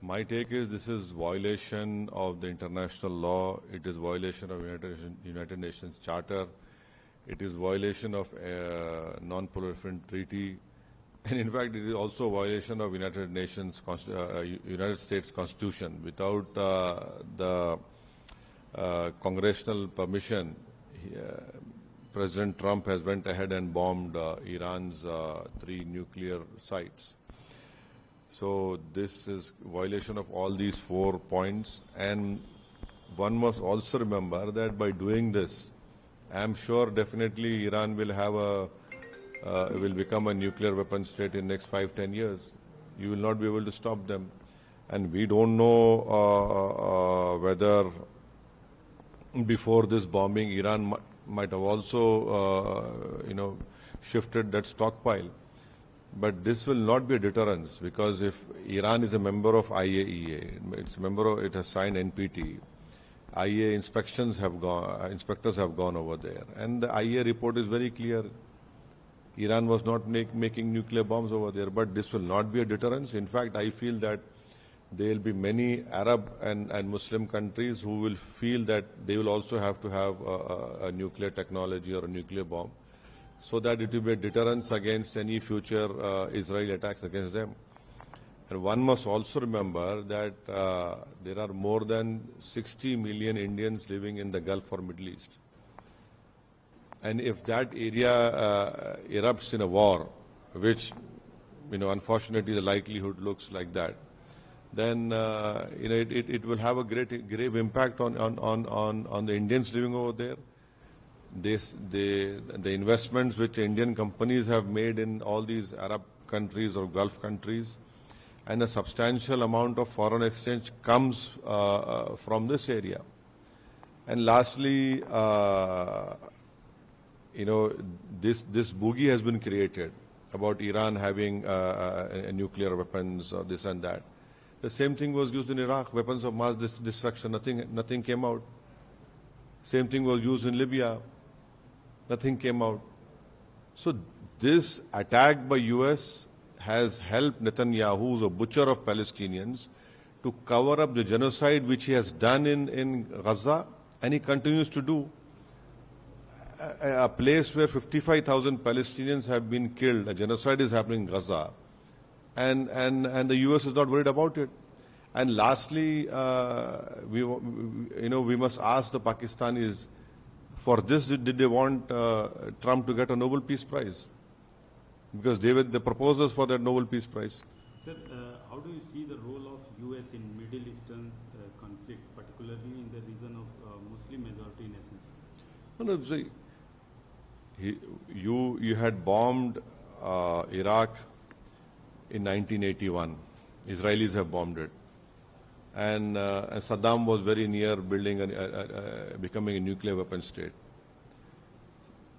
My take is this is violation of the international law. It is violation of United Nations Charter. It is violation of non-proliferation treaty. And in fact, it is also a violation of United States Constitution. Without the congressional permission, President Trump has went ahead and bombed Iran's 3 nuclear sites. So this is violation of all these 4 points. And one must also remember that by doing this, I'm sure definitely Iran will have will become a nuclear weapon state in the next 5-10 years. You will not be able to stop them. And we don't know whether before this bombing, Iran might have also, shifted that stockpile. But this will not be a deterrence, because if Iran is a member of IAEA, it has signed NPT. IAEA inspectors have gone over there, and the IAEA report is very clear. Iran was not making nuclear bombs over there, but this will not be a deterrence. In fact, I feel that there will be many Arab and Muslim countries who will feel that they will also have to have a nuclear technology or a nuclear bomb, so that it will be a deterrence against any future Israeli attacks against them. And one must also remember that there are more than 60 million Indians living in the Gulf or Middle East. And if that area erupts in a war, which, unfortunately the likelihood looks like that, then it will have a grave impact on the Indians living over there. The investments which Indian companies have made in all these Arab countries or Gulf countries, and a substantial amount of foreign exchange comes from this area. And lastly, this boogie has been created about Iran having nuclear weapons or this and that. The same thing was used in Iraq, weapons of mass destruction. Nothing came out. Same thing was used in Libya. Nothing came out. So this attack by US has helped Netanyahu, who's a butcher of Palestinians, to cover up the genocide which he has done in Gaza, and he continues to do. A place where 55,000 Palestinians have been killed, a genocide is happening in Gaza, and the US is not worried about it. And lastly, we must ask the Pakistanis, for this, did they want Trump to get a Nobel Peace Prize? Because they were the proposers for that Nobel Peace Prize. Sir, how do you see the role of US in Middle Eastern conflict, particularly in the region of Muslim majority nations? No, see, you had bombed Iraq in 1981. Israelis have bombed it. And Saddam was very near becoming a nuclear weapon state.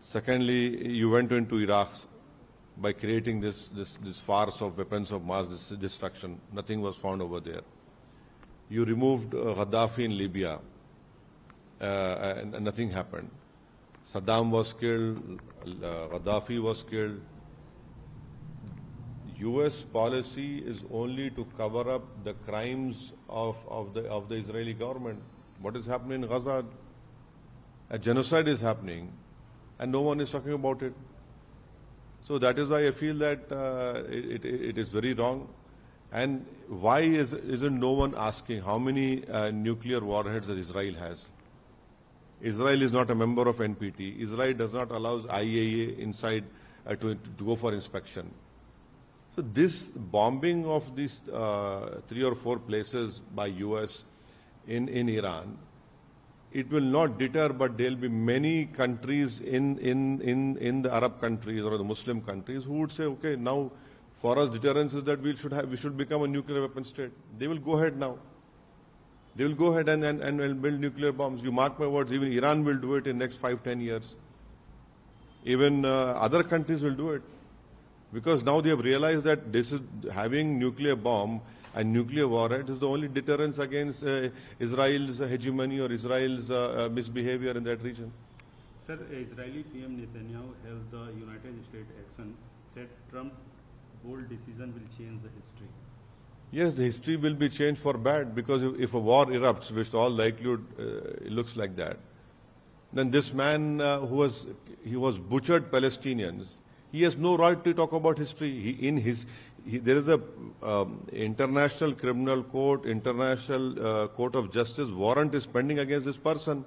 Secondly, you went into Iraq by creating this farce of weapons of mass destruction. Nothing was found over there. You removed Gaddafi in Libya, and nothing happened. Saddam was killed, Gaddafi was killed. US policy is only to cover up the crimes of the Israeli government. What is happening in Gaza? A genocide is happening, and no one is talking about it. So that is why I feel that it is very wrong. And why isn't no one asking how many nuclear warheads that Israel has? Israel is not a member of NPT. Israel does not allow IAEA inside to go for inspection. So this bombing of these 3 or 4 places by US in Iran, it will not deter, but there will be many countries in the Arab countries or the Muslim countries who would say, okay, now for us deterrence is that we should become a nuclear weapon state. They will go ahead now. They will go ahead and build nuclear bombs. You mark my words, even Iran will do it in the next 5-10 years. Even other countries will do it. Because now they have realized that this is having nuclear bomb and nuclear warhead is the only deterrence against Israel's hegemony or Israel's misbehavior in that region. Sir, Israeli PM Netanyahu hails the United States action, said Trump's bold decision will change the history. Yes, the history will be changed for bad, because if a war erupts, which all likelihood looks like that, then this man he was butchered Palestinians. He has no right to talk about history. There is a international criminal court, international court of justice warrant is pending against this person,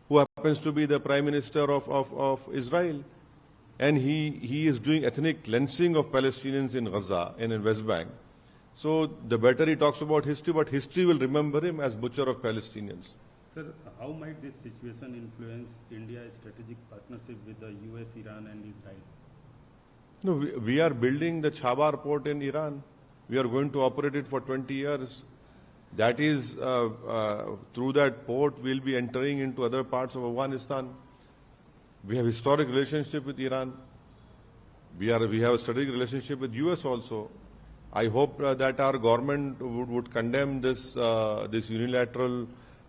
who happens to be the Prime Minister of Israel. And he is doing ethnic cleansing of Palestinians in Gaza and in West Bank. So the better he talks about history, but history will remember him as butcher of Palestinians. Sir, how might this situation influence India's strategic partnership with the US, Iran and Israel? No, we are building the Chabar port in Iran. We are going to operate it for 20 years. That is, through that port, we'll be entering into other parts of Afghanistan. We have historic relationship with Iran. We have a strategic relationship with US also. I hope that our government would condemn this unilateral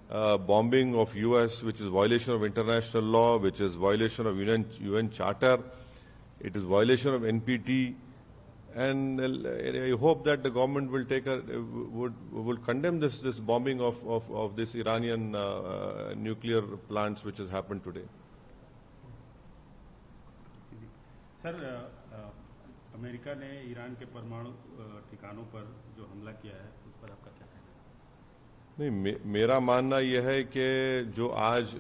bombing of US, which is violation of international law, which is violation of UN Charter. It is violation of NPT. And I hope that the government will would condemn this bombing of this Iranian nuclear plants which has happened today. Sir, America ने Iran के परमाणु ठिकानों पर जो हमला किया है उस पर आपका क्या कहना है? नहीं, मेरा मानना यह है कि जो आज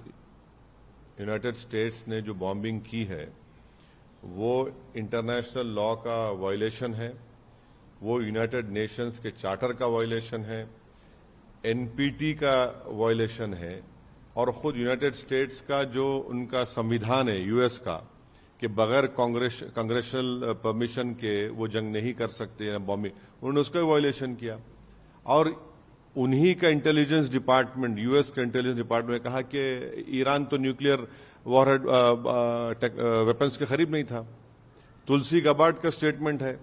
यूनाइटेड स्टेट्स ने जो बॉम्बिंग की है वो इंटरनेशनल लॉ का वायलेशन है, वो यूनाइटेड नेशंस के चार्टर का वायलेशन है, एनपीटी का वायलेशन है, और खुद यूनाइटेड स्टेट्स का जो उनका संविधान है यूएस का कि बगैर कांग्रेशनल परमिशन के वो जंग नहीं कर सकते बॉम्बिंग, उन्होंने उसका वायलेशन किया. और उन्हीं का इंटेलिजेंस डिपार्टमेंट, यूएस का इंटेलिजेंस डिपार्टमेंट ने कहा कि ईरान तो न्यूक्लियर वॉरहेड वेपन्स के करीब नहीं था. तुलसी गबार्ड का स्टेटमेंट है.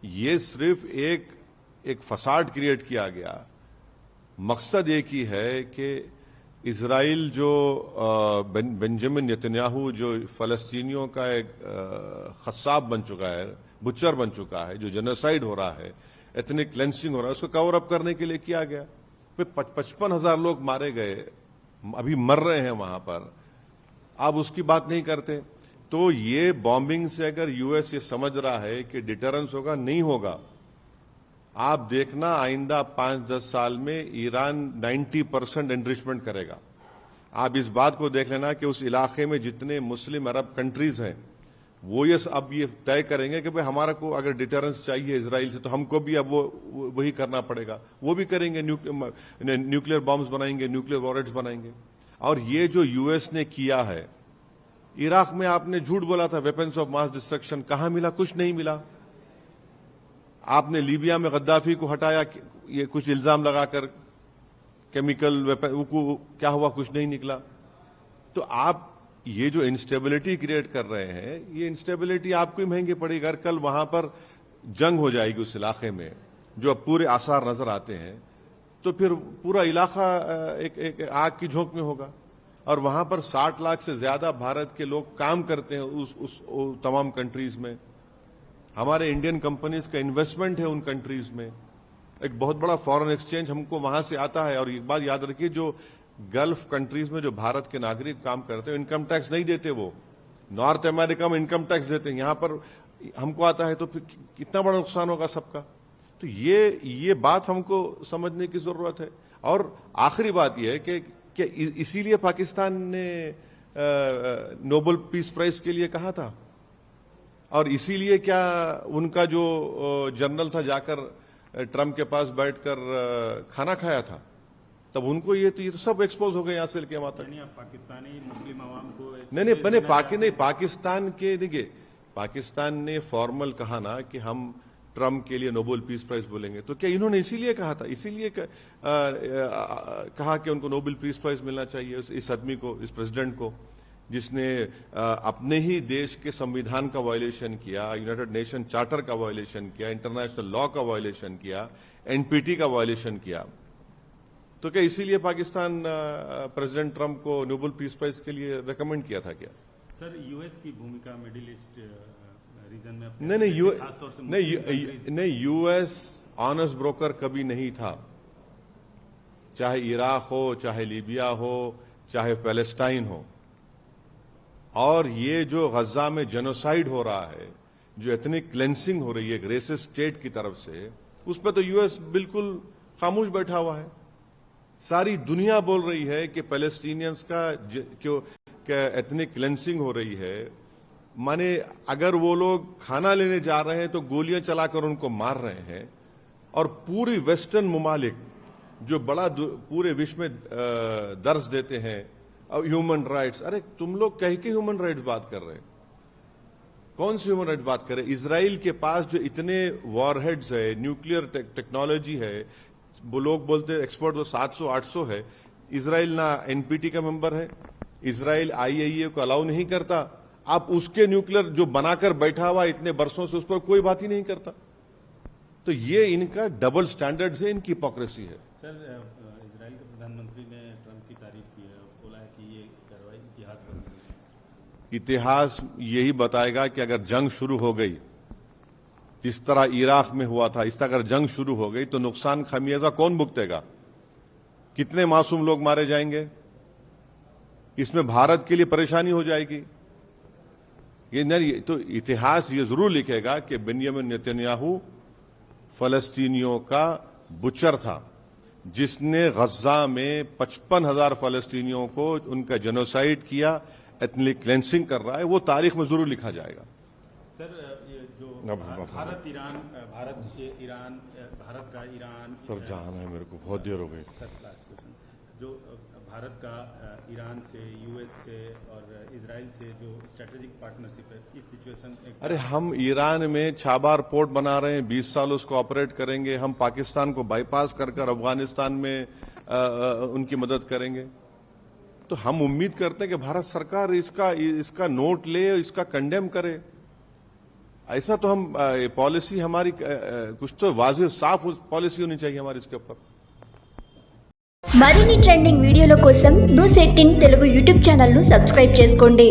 ये सिर्फ एक फसाड क्रिएट किया गया. मकसद एक ही है कि इजराइल जो बेंजामिन नेतन्याहू जो फलस्तीनियों का एक खसाब बन चुका है, बुचर बन चुका है, जो जेनोसाइड हो रहा है, एथनिक क्लेंसिंग हो रहा है, उसको कवर अप करने के लिए किया गया. फिर 55,000 लोग मारे गए, अभी मर रहे हैं वहां पर. आप उसकी बात नहीं करते. तो ये बॉम्बिंग से अगर यूएस ये समझ रहा है कि डिटरेंस होगा, नहीं होगा. आप देखना आइंदा 5-10 साल में ईरान 90% एनरिचमेंट करेगा. आप इस बात को देख लेना कि उस इलाके में जितने मुस्लिम अरब कंट्रीज हैं वो अब ये तय करेंगे कि भाई हमारा को अगर डिटरेंस चाहिए इजराइल से तो हमको भी अब वही करना पड़ेगा. वो भी करेंगे, न्यूक्लियर बॉम्ब्स बनाएंगे, न्यूक्लियर वॉरहेड्स बनाएंगे. और ये जो यूएस ने किया है, इराक में आपने झूठ बोला था वेपन्स ऑफ मास डिस्ट्रक्शन, कहां मिला? कुछ नहीं मिला. आपने लीबिया में गद्दाफी को हटाया, ये कुछ इल्जाम लगाकर केमिकल वेपन, क्या हुआ? कुछ नहीं निकला. तो आप ये जो इंस्टेबिलिटी क्रिएट कर रहे हैं, ये इंस्टेबिलिटी आपको ही महंगी पड़ेगी. अगर कल वहां पर जंग हो जाएगी उस इलाके में, जो अब पूरे आसार नजर आते हैं, तो फिर पूरा इलाका एक आग की झोंक में होगा. और वहां पर 60 लाख से ज्यादा भारत के लोग काम करते हैं उस तमाम कंट्रीज में. हमारे इंडियन कंपनीज का इन्वेस्टमेंट है उन कंट्रीज में. एक बहुत बड़ा फॉरेन एक्सचेंज हमको वहां से आता है. और एक बात याद रखिए, जो गल्फ कंट्रीज में जो भारत के नागरिक काम करते हैं इनकम टैक्स नहीं देते. वो नॉर्थ अमेरिका में इनकम टैक्स देते हैं, यहां पर हमको आता है, तो फिर कितना बड़ा नुकसान होगा सबका. तो ये बात हमको समझने की जरूरत है. और आखिरी बात यह है कि इसीलिए पाकिस्तान ने नोबेल पीस प्राइज के लिए कहा था, और इसीलिए क्या उनका जो जनरल था जाकर ट्रंप के पास बैठकर खाना खाया था, तब उनको ये तो सब एक्सपोज हो गए यहां से लेके वहां तक. पाकिस्तानी मुस्लिम आवाम को नहीं, पाकिस्तान के देखिए, पाकिस्तान ने फॉर्मल कहा ना कि हम ट्रंप के लिए नोबेल पीस प्राइज बोलेंगे. तो क्या इन्होंने इसीलिए कहा था, इसीलिए कहा कि उनको नोबेल पीस प्राइज मिलना चाहिए इस आदमी को, इस प्रेसिडेंट को, जिसने अपने ही देश के संविधान का वायलेशन किया, यूनाइटेड नेशन चार्टर का वायलेशन किया, इंटरनेशनल लॉ का वायलेशन किया, एनपीटी का वायलेशन किया. तो क्या इसीलिए पाकिस्तान प्रेसिडेंट ट्रंप को नोबेल पीस प्राइज के लिए रेकमेंड किया था क्या? सर, यूएस की भूमिका मिडिल ईस्ट रीजन में नहीं, यूएस ऑनेस्ट ब्रोकर कभी नहीं था, चाहे इराक हो, चाहे लीबिया हो, चाहे पैलेस्टाइन हो। और ये जो गजा में जेनोसाइड हो रहा है, जो एथनिक क्लेंसिंग हो रही है एक रेसिस्ट स्टेट की तरफ से, उस पर तो यूएस बिल्कुल खामोश बैठा हुआ है। सारी दुनिया बोल रही है कि पैलेस्टीनियंस का क्यों एथनिक क्लेंसिंग हो रही है, माने अगर वो लोग खाना लेने जा रहे हैं तो गोलियां चलाकर उनको मार रहे हैं। और पूरी वेस्टर्न ममालिक जो बड़ा पूरे विश्व में दर्ज देते हैं ह्यूमन राइट्स, अरे तुम लोग कह के ह्यूमन राइट्स बात कर रहे हैं? कौन सी ह्यूमन राइट्स बात कर रहे हैं? इजराइल के पास जो इतने वॉरहेड्स है, न्यूक्लियर टेक्नोलॉजी है, वो लोग बोलते हैं एक्सपर्ट वो 700-800 है। इजराइल ना एनपीटी का मेंबर है, इजराइल आईएईए को अलाउ नहीं करता। आप उसके न्यूक्लियर जो बनाकर बैठा हुआ इतने वर्षों से, उस पर कोई बात ही नहीं करता। तो ये इनका डबल स्टैंडर्ड है, इनकी हिपोक्रेसी है। सर, इजराइल के प्रधानमंत्री ने ट्रंप की तारीफ की है, बोला है कि ये कार्रवाई इतिहास बन इतिहास यही बताएगा कि अगर जंग शुरू हो गई, जिस तरह इराक में हुआ था, इस तरह अगर जंग शुरू हो गई तो नुकसान खमियाजा कौन भुगतेगा? कितने मासूम लोग मारे जाएंगे? इसमें भारत के लिए परेशानी हो जाएगी। ये नहीं तो इतिहास ये जरूर लिखेगा कि बेंयामिन नेतन्याहू फलस्तीनियों का बुचर था, जिसने गजा में 55,000 फलस्तीनियों को उनका जेनोसाइड किया, एथनिक क्लेंसिंग कर रहा है। वो तारीख में जरूर लिखा जाएगा। सर, ये जो भारत का ईरान सर जाना है मेरे को, बहुत देर हो गई। सर, लास्ट क्वेश्चन, जो भारत का ईरान से, यूएस से और इजराइल से जो स्ट्रेटेजिक पार्टनरशिप है, इस सिचुएशन अरे हम ईरान में छाबार पोर्ट बना रहे हैं, 20 साल उसको ऑपरेट करेंगे। हम पाकिस्तान को बाईपास कर अफगानिस्तान में उनकी मदद करेंगे। तो हम उम्मीद करते हैं कि भारत सरकार इसका नोट ले, इसका कंडेम करे। ऐसा तो हम पॉलिसी हमारी कुछ तो वाज़ेह साफ पॉलिसी होनी चाहिए हमारी इसके ऊपर। మరిన్ని ట్రెండింగ్ వీడియోల కోసం న్యూస్ 18 తెలుగు యూట్యూబ్ ఛానల్ ను సబ్స్క్రైబ్ చేసుకోండి।